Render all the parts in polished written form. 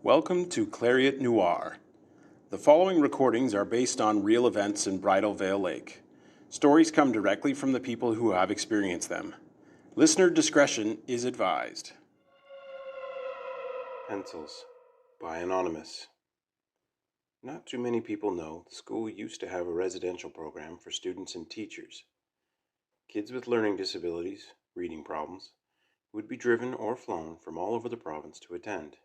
Welcome to Clariot Noir. The following recordings are based on real events in Bridal Veil Lake. Stories come directly from the people who have experienced them. Listener discretion is advised. Pencils by Anonymous. Not too many people know the school used to have a residential program for students and teachers. Kids with learning disabilities, reading problems, would be driven or flown from all over the province to attend.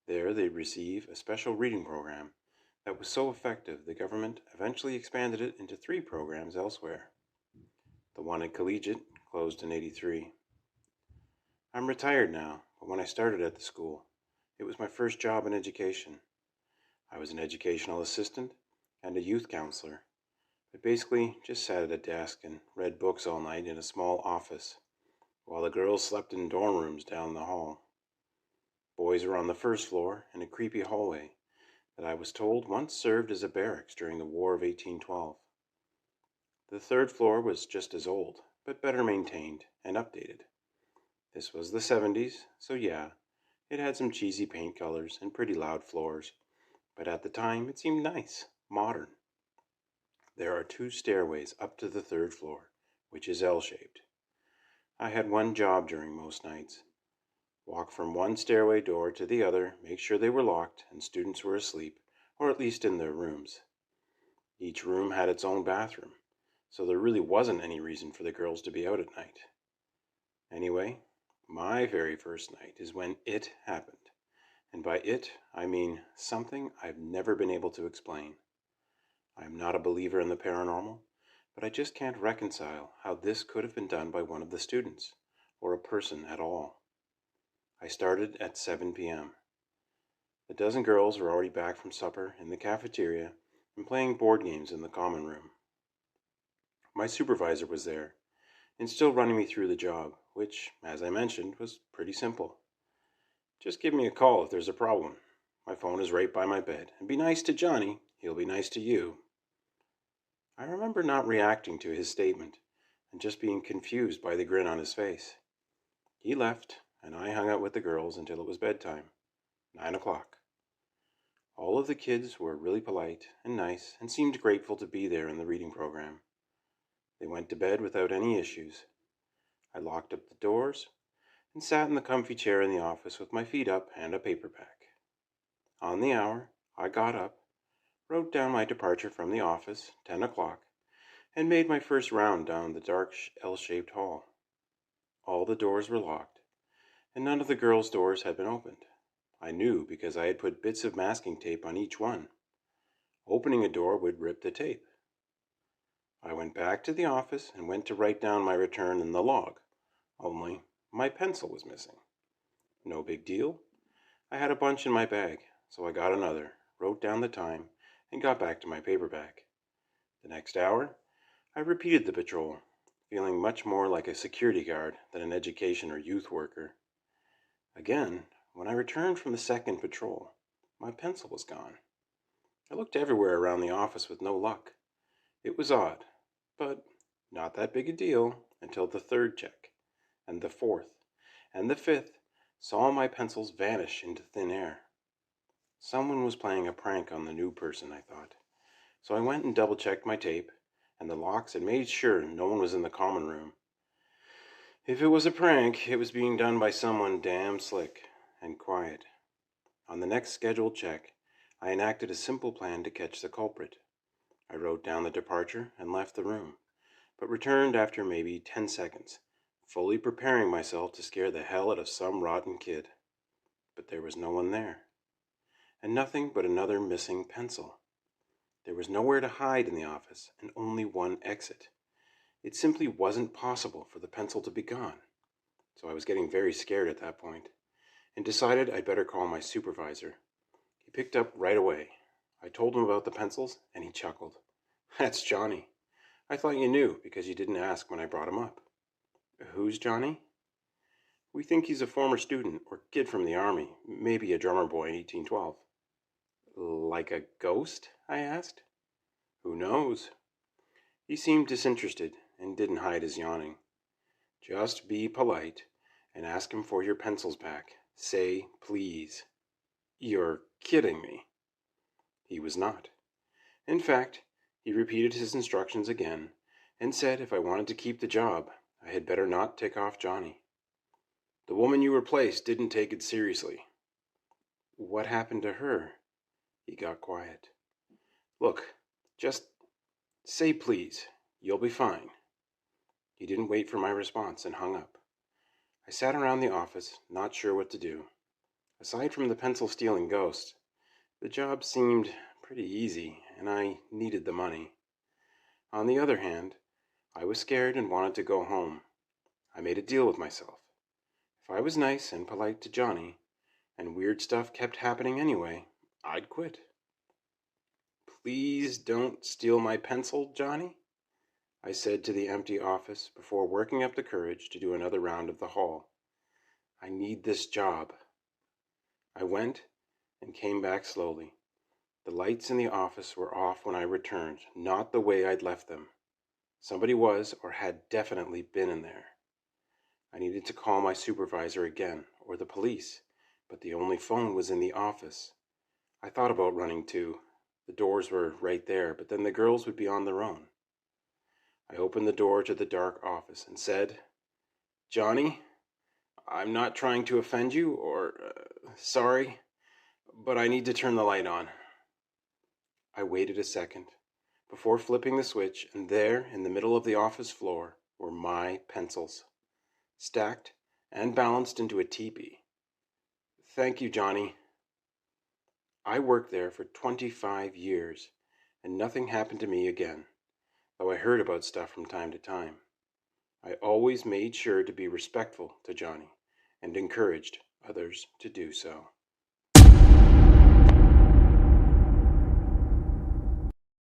There they'd receive a special reading program that was so effective the government eventually expanded it into 3 programs elsewhere. The one at Collegiate closed in '83. I'm retired now, but when I started at the school, it was my first job in education. I was an educational assistant and a youth counselor, but basically just sat at a desk and read books all night in a small office, while the girls slept in dorm rooms down the hall. Boys were on the first floor in a creepy hallway that I was told once served as a barracks during the War of 1812. The third floor was just as old, but better maintained and updated. This was the 70s, so yeah, it had some cheesy paint colors and pretty loud floors, but at the time it seemed nice, modern. There are 2 stairways up to the 3rd floor, which is L-shaped. I had one job during most nights. Walk from one stairway door to the other, make sure they were locked and students were asleep, or at least in their rooms. Each room had its own bathroom, so there really wasn't any reason for the girls to be out at night. Anyway, my very first night is when it happened. And by it, I mean something I've never been able to explain. I am not a believer in the paranormal, but I just can't reconcile how this could have been done by one of the students, or a person at all. I started at 7 p.m. A dozen girls were already back from supper in the cafeteria and playing board games in the common room. My supervisor was there, and still running me through the job, which, as I mentioned, was pretty simple. Just give me a call if there's a problem. My phone is right by my bed, and be nice to Johnny, he'll be nice to you. I remember not reacting to his statement and just being confused by the grin on his face. He left, and I hung out with the girls until it was bedtime, 9 o'clock. All of the kids were really polite and nice and seemed grateful to be there in the reading program. They went to bed without any issues. I locked up the doors and sat in the comfy chair in the office with my feet up and a paperback. On the hour, I got up, wrote down my departure from the office, 10 o'clock, and made my first round down the dark L-shaped hall. All the doors were locked, and none of the girls' doors had been opened. I knew because I had put bits of masking tape on each one. Opening a door would rip the tape. I went back to the office and went to write down my return in the log, only my pencil was missing. No big deal. I had a bunch in my bag, so I got another, wrote down the time, and got back to my paperback. The next hour, I repeated the patrol, feeling much more like a security guard than an education or youth worker. Again, when I returned from the second patrol, my pencil was gone. I looked everywhere around the office with no luck. It was odd, but not that big a deal until the 3rd check, and the 4th, and the 5th saw my pencils vanish into thin air. Someone was playing a prank on the new person, I thought. So I went and double-checked my tape and the locks and made sure no one was in the common room. If it was a prank, it was being done by someone damn slick and quiet. On the next scheduled check, I enacted a simple plan to catch the culprit. I wrote down the departure and left the room, but returned after maybe 10 seconds, fully preparing myself to scare the hell out of some rotten kid. But there was no one there, and nothing but another missing pencil. There was nowhere to hide in the office and only one exit. It simply wasn't possible for the pencil to be gone. So I was getting very scared at that point and decided I'd better call my supervisor. He picked up right away. I told him about the pencils and he chuckled. That's Johnny. I thought you knew because you didn't ask when I brought him up. Who's Johnny? We think he's a former student or kid from the army, maybe a drummer boy in 1812. Like a ghost? I asked. Who knows? He seemed disinterested and didn't hide his yawning. Just be polite and ask him for your pencils back. Say please. You're kidding me. He was not. In fact, he repeated his instructions again and said if I wanted to keep the job, I had better not tick off Johnny. The woman you replaced didn't take it seriously. What happened to her? He got quiet. Look, just say please. You'll be fine. He didn't wait for my response and hung up. I sat around the office, not sure what to do. Aside from the pencil stealing ghost, the job seemed pretty easy, and I needed the money. On the other hand, I was scared and wanted to go home. I made a deal with myself. If I was nice and polite to Johnny, and weird stuff kept happening anyway, I'd quit. Please don't steal my pencil, Johnny, I said to the empty office before working up the courage to do another round of the hall. I need this job. I went and came back slowly. The lights in the office were off when I returned, not the way I'd left them. Somebody was or had definitely been in there. I needed to call my supervisor again, or the police, but the only phone was in the office. I thought about running too. The doors were right there, but then the girls would be on their own. I opened the door to the dark office and said, Johnny, I'm not trying to offend you or, sorry, but I need to turn the light on. I waited a second before flipping the switch, and there in the middle of the office floor were my pencils, stacked and balanced into a teepee. Thank you, Johnny. I worked there for 25 years, and nothing happened to me again, though I heard about stuff from time to time. I always made sure to be respectful to Johnny and encouraged others to do so.